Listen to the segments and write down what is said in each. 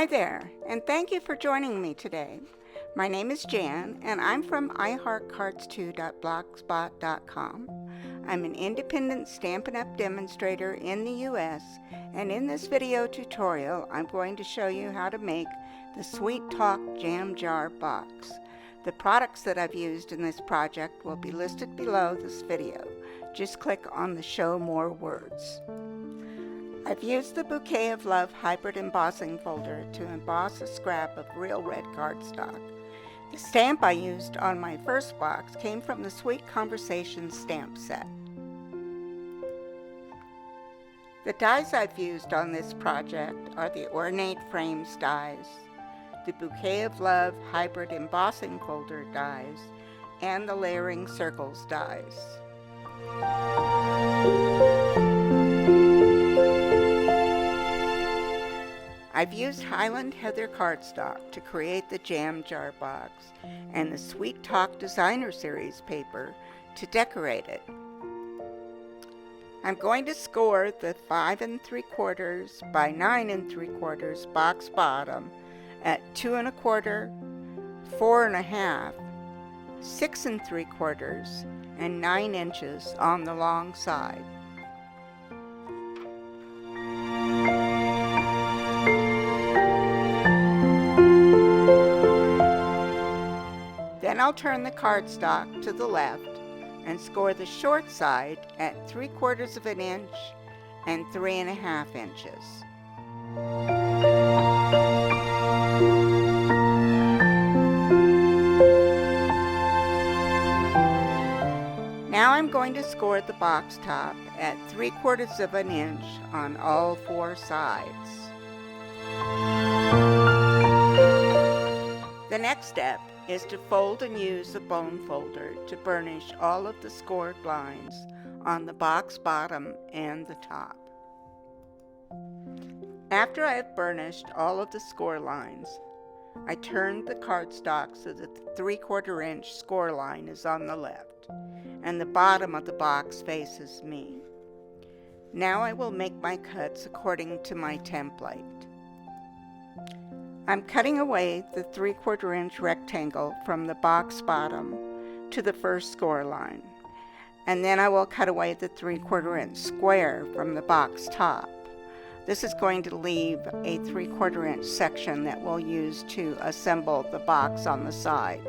Hi there, and thank you for joining me today. My name is Jan, and I'm from iheartcards2.blogspot.com. I'm an independent Stampin' Up! Demonstrator in the U.S., and in this video tutorial, I'm going to show you how to make the Sweet Talk Jam Jar box. The products that I've used in this project will be listed below this video. Just click on the Show More Words. I've used the Bouquet of Love hybrid embossing folder to emboss a scrap of real red cardstock. The stamp I used on my first box came from the Sweet Conversations stamp set. The dies I've used on this project are the Ornate Frames dies, the Bouquet of Love hybrid embossing folder dies, and the Layering Circles dies. I've used Highland Heather cardstock to create the Jam Jar box and the Sweet Talk Designer Series paper to decorate it. I'm going to score the 5 3/4 by 9 3/4 box bottom at 2 1/4, 4 1/2, 6 3/4, and 9 inches on the long side. Then I'll turn the cardstock to the left and score the short side at 3/4 of an inch and 3 1/2 inches. Now I'm going to score the box top at 3/4 of an inch on all 4 sides. The next step is to fold and use a bone folder to burnish all of the scored lines on the box bottom and the top. After I have burnished all of the score lines, I turn the cardstock so that the 3/4 inch score line is on the left and the bottom of the box faces me. Now I will make my cuts according to my template. I'm cutting away the 3/4 inch rectangle from the box bottom to the first score line, and then I will cut away the 3/4 inch square from the box top. This is going to leave a 3/4 inch section that we'll use to assemble the box on the side.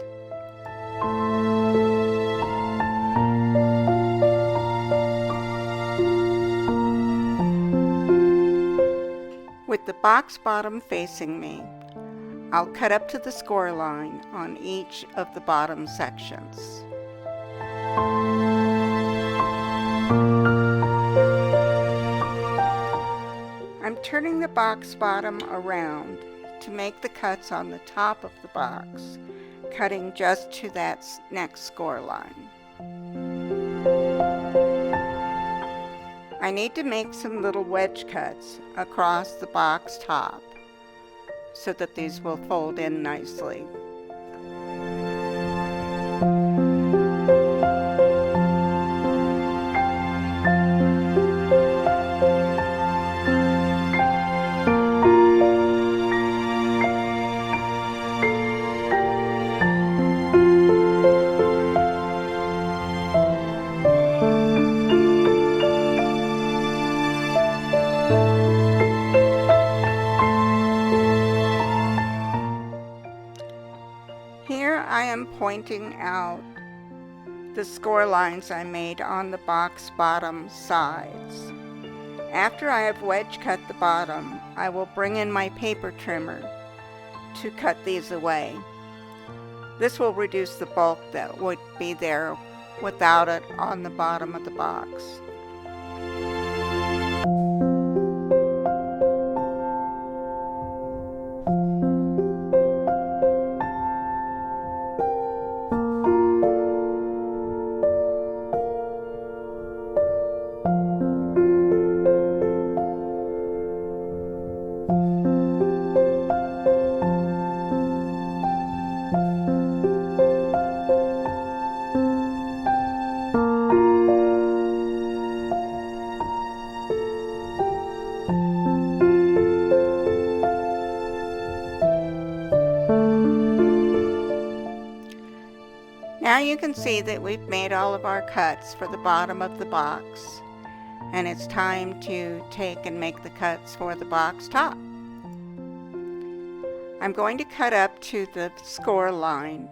With the box bottom facing me, I'll cut up to the score line on each of the bottom sections. I'm turning the box bottom around to make the cuts on the top of the box, cutting just to that next score line. I need to make some little wedge cuts across the box top so that these will fold in nicely. I am pointing out the score lines I made on the box bottom sides. After I have wedge cut the bottom, I will bring in my paper trimmer to cut these away. This will reduce the bulk that would be there without it on the bottom of the box. Now you can see that we've made all of our cuts for the bottom of the box, and it's time to take and make the cuts for the box top. I'm going to cut up to the score line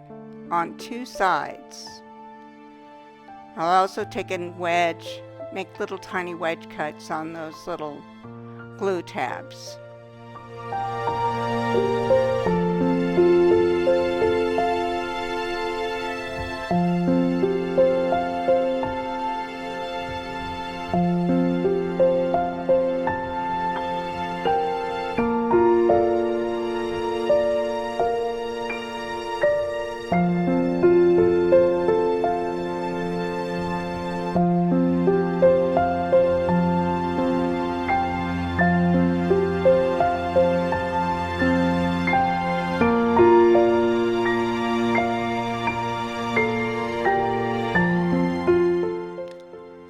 on 2 sides. I'll also take and make little tiny wedge cuts on those little glue tabs.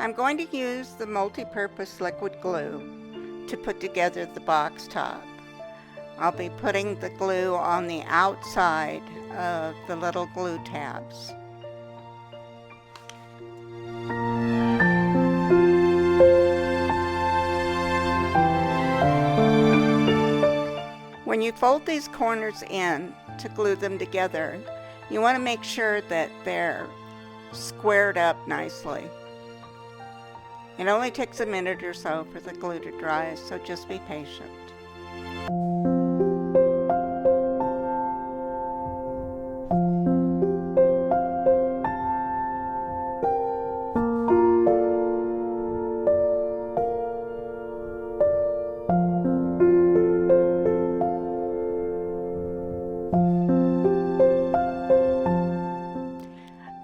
I'm going to use the multi-purpose liquid glue to put together the box top. I'll be putting the glue on the outside of the little glue tabs. When you fold these corners in to glue them together, you want to make sure that they're squared up nicely. It only takes a minute or so for the glue to dry, so just be patient.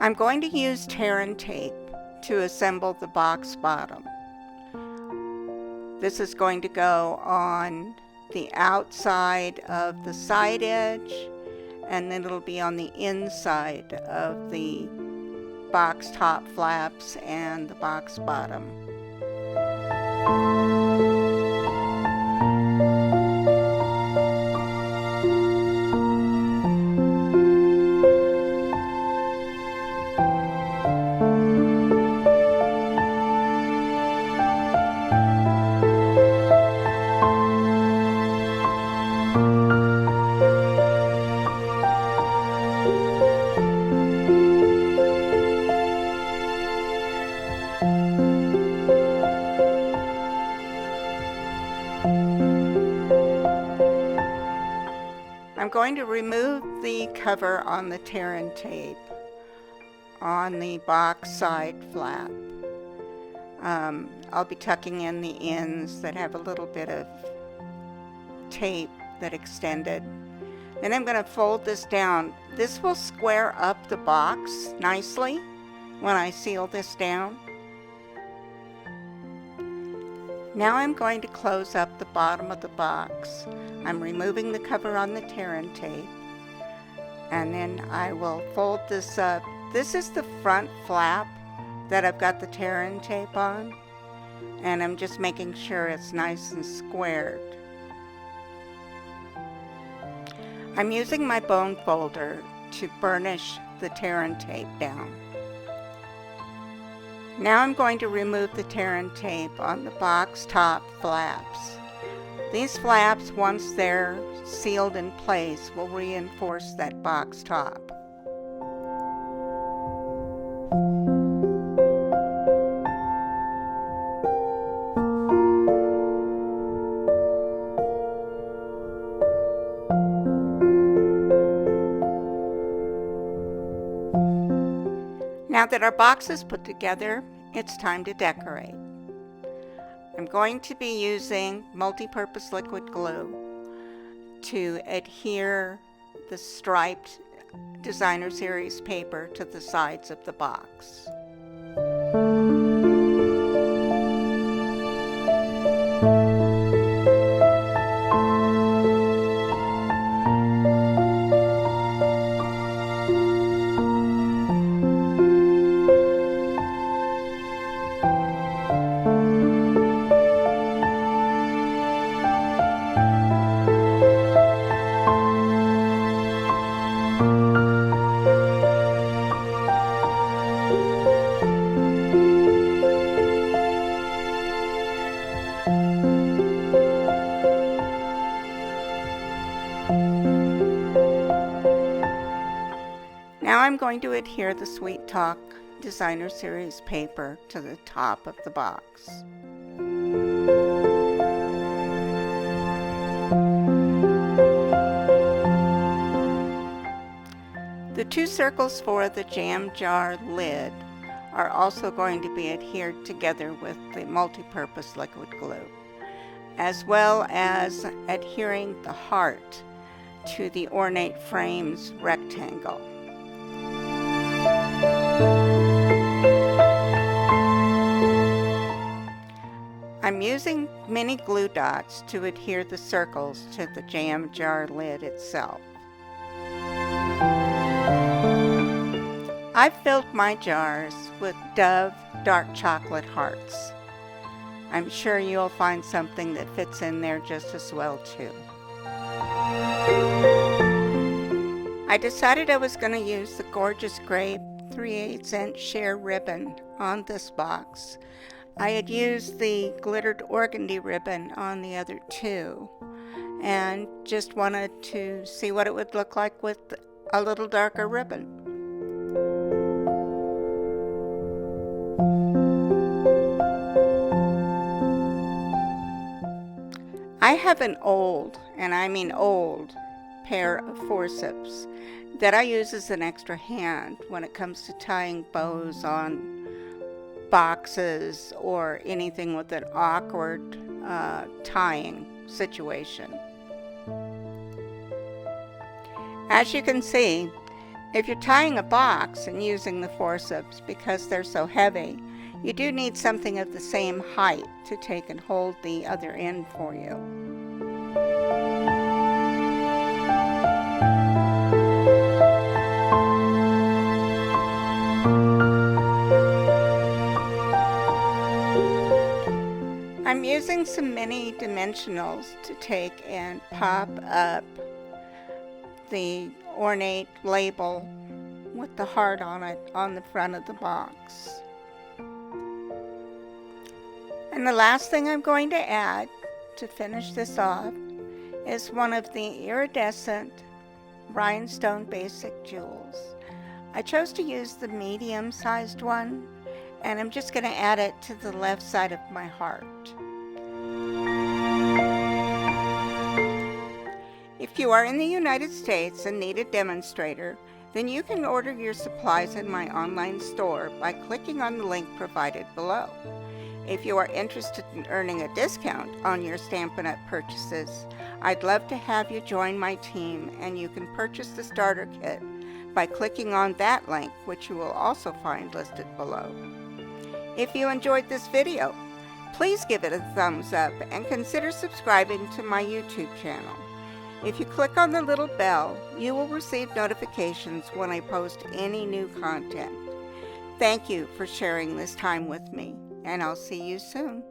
I'm going to use tear and tape to assemble the box bottom. This is going to go on the outside of the side edge, and then it'll be on the inside of the box top flaps and the box bottom. I'm going to remove the cover on the tear and tape on the box side flap. I'll be tucking in the ends that have a little bit of tape that extended. Then I'm going to fold this down. This will square up the box nicely when I seal this down. Now I'm going to close up the bottom of the box. I'm removing the cover on the tear and tape, and then I will fold this up. This is the front flap that I've got the tear and tape on, and I'm just making sure it's nice and squared. I'm using my bone folder to burnish the tear and tape down. Now I'm going to remove the tear and tape on the box top flaps. These flaps, once they're sealed in place, will reinforce that box top. Now that our box is put together, it's time to decorate. I'm going to be using multi-purpose liquid glue to adhere the striped Designer Series paper to the sides of the box. going to adhere the Sweet Talk Designer Series paper to the top of the box. The 2 circles for the jam jar lid are also going to be adhered together with the multi-purpose liquid glue, as well as adhering the heart to the ornate frame's rectangle. I'm using mini glue dots to adhere the circles to the jam jar lid itself. I've filled my jars with Dove dark chocolate hearts. I'm sure you'll find something that fits in there just as well too. I decided I was going to use the gorgeous gray 3/8 inch sheer ribbon on this box. I had used the glittered organdy ribbon on the other 2 and just wanted to see what it would look like with a little darker ribbon. I have an old, and I mean old, pair of forceps that I use as an extra hand when it comes to tying bows on boxes or anything with an awkward tying situation. As you can see, if you're tying a box and using the forceps because they're so heavy, you do need something of the same height to take and hold the other end for you. I'm using some mini dimensionals to take and pop up the ornate label with the heart on it on the front of the box. And the last thing I'm going to add to finish this off is one of the iridescent rhinestone basic jewels. I chose to use the medium-sized one, and I'm just going to add it to the left side of my heart. If you are in the United States and need a demonstrator, then you can order your supplies in my online store by clicking on the link provided below. If you are interested in earning a discount on your Stampin' Up! Purchases, I'd love to have you join my team, and you can purchase the starter kit by clicking on that link, which you will also find listed below. If you enjoyed this video, please give it a thumbs up and consider subscribing to my YouTube channel. If you click on the little bell, you will receive notifications when I post any new content. Thank you for sharing this time with me, and I'll see you soon.